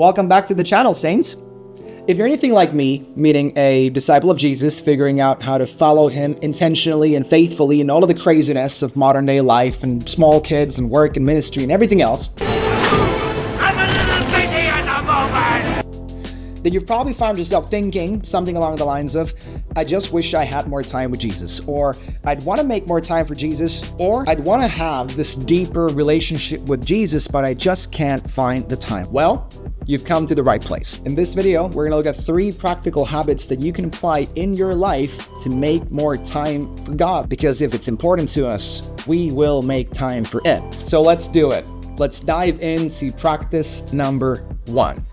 Welcome back to the channel, Saints. If you're anything like me, meaning a disciple of Jesus, figuring out how to follow him intentionally and faithfully in all of the craziness of modern day life and small kids and work and ministry and everything else, I'm a little busy at the moment! then you've probably found yourself thinking something along the lines of, I just wish I had more time with Jesus, or I'd want to make more time for Jesus, or I'd want to have this deeper relationship with Jesus, but I just can't find the time. Well, you've come to the right place. In this video, we're gonna look at 3 practical habits that you can apply in your life to make more time for God. Because if it's important to us, we will make time for it. So let's do it. Let's dive into practice number 1.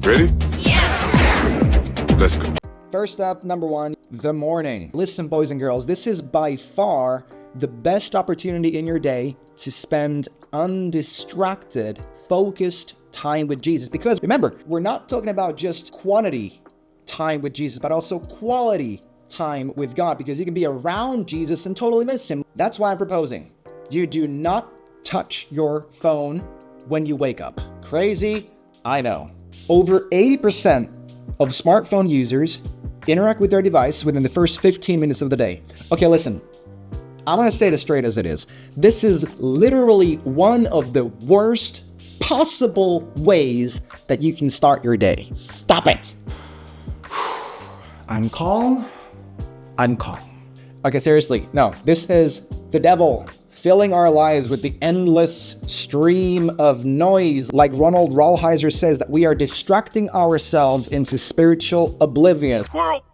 Ready? Yes! Let's go. First up, number 1, the morning. Listen, boys and girls, this is by far the best opportunity in your day to spend undistracted, focused time with Jesus. Because remember, we're not talking about just quantity time with Jesus, but also quality time with God, because you can be around Jesus and totally miss him. That's why I'm proposing you do not touch your phone when you wake up. Crazy? I know. Over 80% of smartphone users interact with their device within the first 15 minutes of the day. Okay, listen. I'm going to say it as straight as it is. This is literally one of the worst possible ways that you can start your day. Stop it. I'm calm. Okay, seriously. No, this is the devil filling our lives with the endless stream of noise. Like Ronald Rolheiser says, that we are distracting ourselves into spiritual oblivion. Squirrel!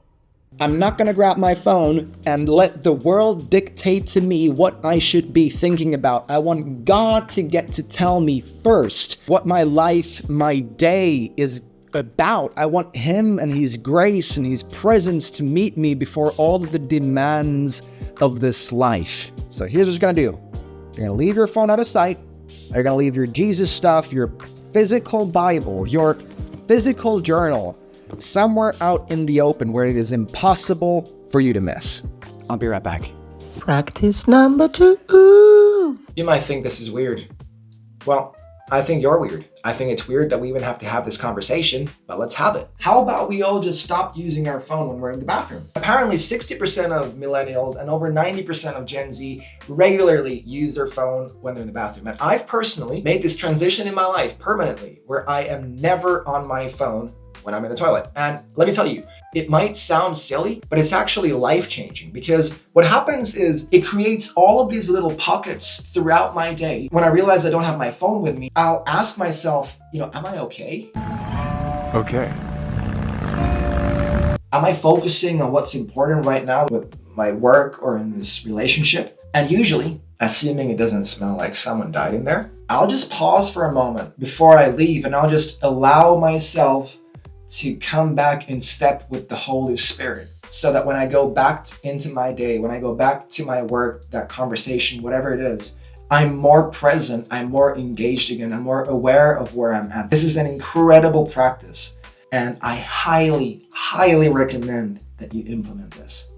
I'm not gonna grab my phone and let the world dictate to me what I should be thinking about. I want God to get to tell me first what my life, my day is about. I want him and his grace and his presence to meet me before all of the demands of this life. So here's what you're gonna do. You're gonna leave your phone out of sight. You're gonna leave your Jesus stuff, your physical Bible, your physical journal, somewhere out in the open where it is impossible for you to miss. I'll be right back. Practice number 2. You might think this is weird. Well, I think you're weird. I think it's weird that we even have to have this conversation, but let's have it. How about we all just stop using our phone when we're in the bathroom? Apparently 60% of millennials and over 90% of Gen Z regularly use their phone when they're in the bathroom. And I've personally made this transition in my life permanently, where I am never on my phone when I'm in the toilet. And let me tell you, it might sound silly, but it's actually life-changing, because what happens is it creates all of these little pockets throughout my day. When I realize I don't have my phone with me, I'll ask myself, am I okay? Okay. Am I focusing on what's important right now with my work or in this relationship? And usually, assuming it doesn't smell like someone died in there, I'll just pause for a moment before I leave, and I'll just allow myself to come back in step with the Holy Spirit, so that when I go back into my day, when I go back to my work, that conversation, whatever it is, I'm more present, I'm more engaged again, I'm more aware of where I'm at. This is an incredible practice, and I highly, highly recommend that you implement this.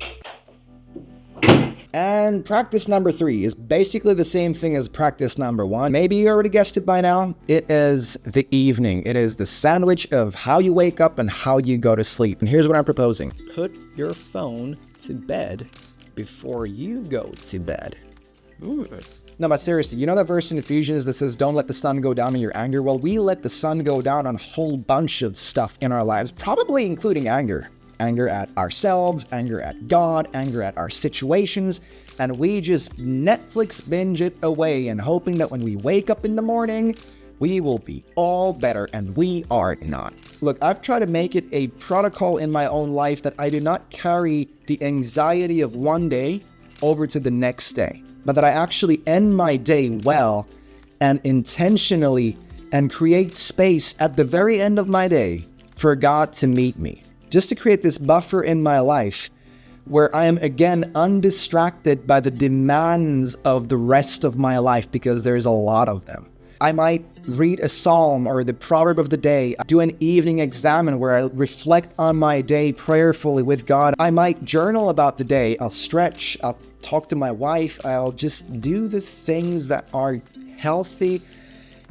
And practice number 3 is basically the same thing as practice number 1. Maybe you already guessed it by now. It is the evening. It is the sandwich of how you wake up and how you go to sleep. And here's what I'm proposing. Put your phone to bed before you go to bed. Ooh. No, but seriously, you know that verse in Ephesians that says, don't let the sun go down in your anger? Well, we let the sun go down on a whole bunch of stuff in our lives, probably including anger. Anger at ourselves, anger at God, anger at our situations, and we just Netflix binge it away and hoping that when we wake up in the morning, we will be all better, and we are not. Look, I've tried to make it a protocol in my own life that I do not carry the anxiety of one day over to the next day, but that I actually end my day well and intentionally and create space at the very end of my day for God to meet me. Just to create this buffer in my life where I am again undistracted by the demands of the rest of my life, because there's a lot of them. I might read a psalm or the proverb of the day, do an evening examine where I reflect on my day prayerfully with God. I might journal about the day. I'll stretch, I'll talk to my wife, I'll just do the things that are healthy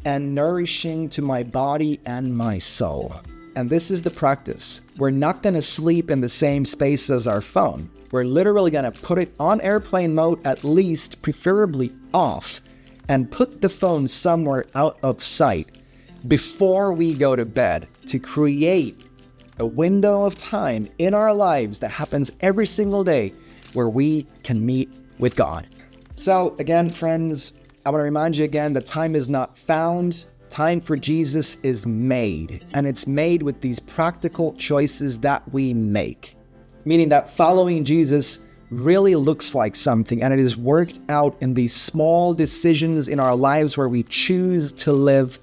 and nourishing to my body and my soul. And this is the practice. We're not going to sleep in the same space as our phone. We're literally going to put it on airplane mode, at least, preferably off, and put the phone somewhere out of sight before we go to bed to create a window of time in our lives that happens every single day where we can meet with God. So again, friends, I want to remind you again that time is not found. Time for Jesus is made, and it's made with these practical choices that we make. Meaning that following Jesus really looks like something, and it is worked out in these small decisions in our lives where we choose to live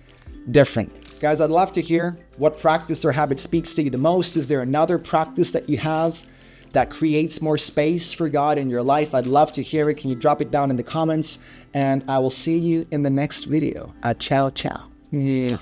different. Guys, I'd love to hear what practice or habit speaks to you the most. Is there another practice that you have that creates more space for God in your life? I'd love to hear it. Can you drop it down in the comments? And I will see you in the next video. Ciao, ciao. Yeah.